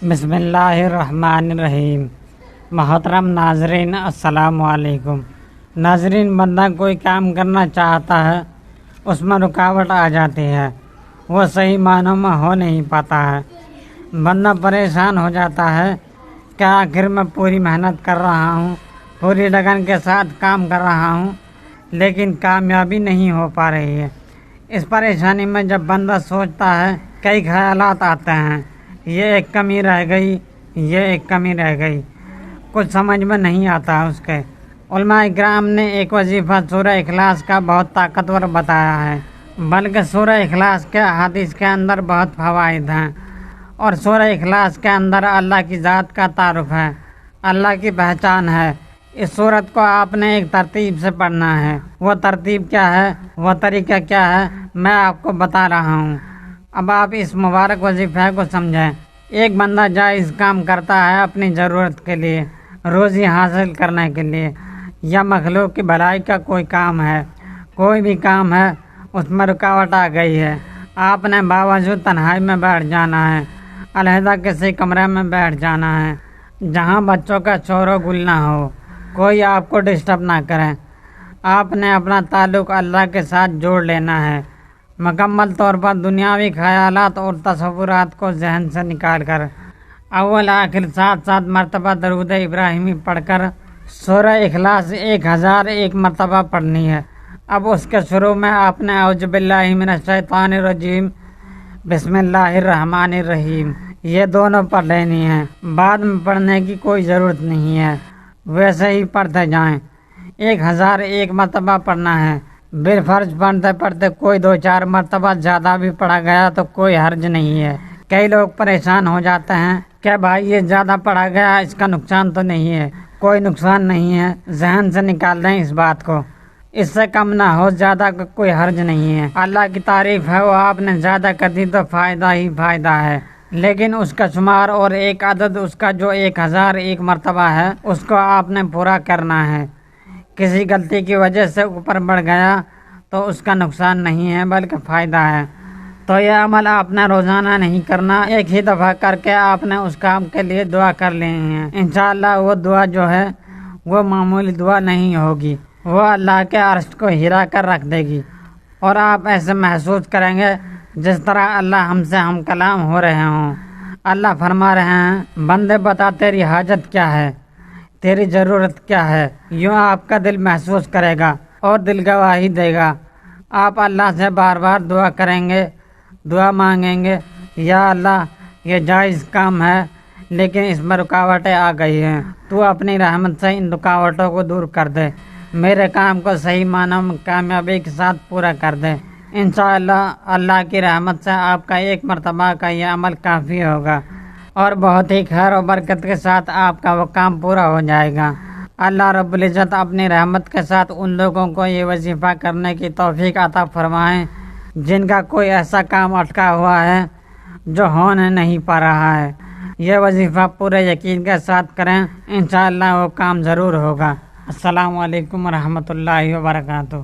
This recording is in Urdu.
بسم اللہ الرحمن الرحیم۔ محترم ناظرین، السلام علیکم۔ ناظرین، بندہ کوئی کام کرنا چاہتا ہے، اس میں رکاوٹ آ جاتی ہے، وہ صحیح معنوں میں ہو نہیں پاتا ہے۔ بندہ پریشان ہو جاتا ہے کہ آخر میں پوری محنت کر رہا ہوں، پوری لگن کے ساتھ کام کر رہا ہوں، لیکن کامیابی نہیں ہو پا رہی ہے۔ اس پریشانی میں جب بندہ سوچتا ہے، کئی خیالات آتے ہیں، یہ ایک کمی رہ گئی، یہ ایک کمی رہ گئی، کچھ سمجھ میں نہیں آتا اس کے۔ علماء کرام نے ایک وظیفہ سورہ اخلاص کا بہت طاقتور بتایا ہے، بلکہ سورہ اخلاص کے احادیث کے اندر بہت فوائد ہیں، اور سورہ اخلاص کے اندر اللہ کی ذات کا تعارف ہے، اللہ کی پہچان ہے۔ اس سورت کو آپ نے ایک ترتیب سے پڑھنا ہے۔ وہ ترتیب کیا ہے، وہ طریقہ کیا ہے، میں آپ کو بتا رہا ہوں۔ اب آپ اس مبارک وظیفہ کو سمجھیں۔ ایک بندہ جائز کام کرتا ہے اپنی ضرورت کے لیے، روزی حاصل کرنے کے لیے، یا مخلوق کی بھلائی کا کوئی کام ہے، کوئی بھی کام ہے، اس میں رکاوٹ آ گئی ہے۔ آپ نے باوجود تنہائی میں بیٹھ جانا ہے، علیحدہ کسی کمرے میں بیٹھ جانا ہے، جہاں بچوں کا شور و گل نہ ہو، کوئی آپ کو ڈسٹرب نہ کرے۔ آپ نے اپنا تعلق اللہ کے ساتھ جوڑ لینا ہے، مکمل طور پر دنیاوی خیالات اور تصورات کو ذہن سے نکال کر اول آخر 7 مرتبہ درود ابراہیمی پڑھ کر سورہ اخلاص 1001 مرتبہ پڑھنی ہے۔ اب اس کے شروع میں آپ نے اعوذ باللہ من الشیطان الرجیم، بسم اللہ الرحمن الرحیم، یہ دونوں پڑھ لینی ہیں، بعد میں پڑھنے کی کوئی ضرورت نہیں ہے، ویسے ہی پڑھتے جائیں۔ 1001 مرتبہ پڑھنا ہے۔ بالفرض پڑھتے پڑھتے کوئی 2-4 مرتبہ زیادہ بھی پڑھا گیا تو کوئی حرج نہیں ہے۔ کئی لوگ پریشان ہو جاتے ہیں کہ بھائی یہ زیادہ پڑھا گیا، اس کا نقصان تو نہیں ہے۔ کوئی نقصان نہیں ہے، ذہن سے نکال دیں اس بات کو۔ اس سے کم نہ ہو، زیادہ کا کوئی حرج نہیں ہے۔ اللہ کی تعریف ہے، وہ آپ نے زیادہ کر دی تو فائدہ ہی فائدہ ہے، لیکن اس کا شمار اور ایک عدد اس کا جو 1001 مرتبہ ہے، اس کو آپ نے پورا کرنا ہے۔ کسی غلطی کی وجہ سے اوپر بڑھ گیا تو اس کا نقصان نہیں ہے بلکہ فائدہ ہے۔ تو یہ عمل آپ نے روزانہ نہیں کرنا، ایک ہی دفعہ کر کے آپ نے اس کام کے لیے دعا کر لینی ہے۔ انشاءاللہ وہ دعا جو ہے وہ معمولی دعا نہیں ہوگی، وہ اللہ کے عرش کو ہلا کر رکھ دے گی، اور آپ ایسے محسوس کریں گے جس طرح اللہ ہم سے ہم کلام ہو رہے ہوں۔ اللہ فرما رہے ہیں، بندے بتا تیری حاجت کیا ہے، تیری ضرورت کیا ہے۔ یوں آپ کا دل محسوس کرے گا اور دل گواہی دے گا۔ آپ اللہ سے بار بار دعا کریں گے، دعا مانگیں گے، یا اللہ یہ جائز کام ہے لیکن اس میں رکاوٹیں آ گئی ہیں، تو اپنی رحمت سے ان رکاوٹوں کو دور کر دے، میرے کام کو صحیح معنوں میں کامیابی کے ساتھ پورا کر دے۔ انشاءاللہ اللہ کی رحمت سے آپ کا 1 مرتبہ کا یہ عمل کافی ہوگا، اور بہت ہی خیر و برکت کے ساتھ آپ کا وہ کام پورا ہو جائے گا۔ اللہ رب العزت اپنی رحمت کے ساتھ ان لوگوں کو یہ وظیفہ کرنے کی توفیق عطا فرمائیں جن کا کوئی ایسا کام اٹکا ہوا ہے جو ہونے نہیں پا رہا ہے۔ یہ وظیفہ پورے یقین کے ساتھ کریں، انشاءاللہ وہ کام ضرور ہوگا۔ السلام علیکم ورحمۃ اللہ وبرکاتہ۔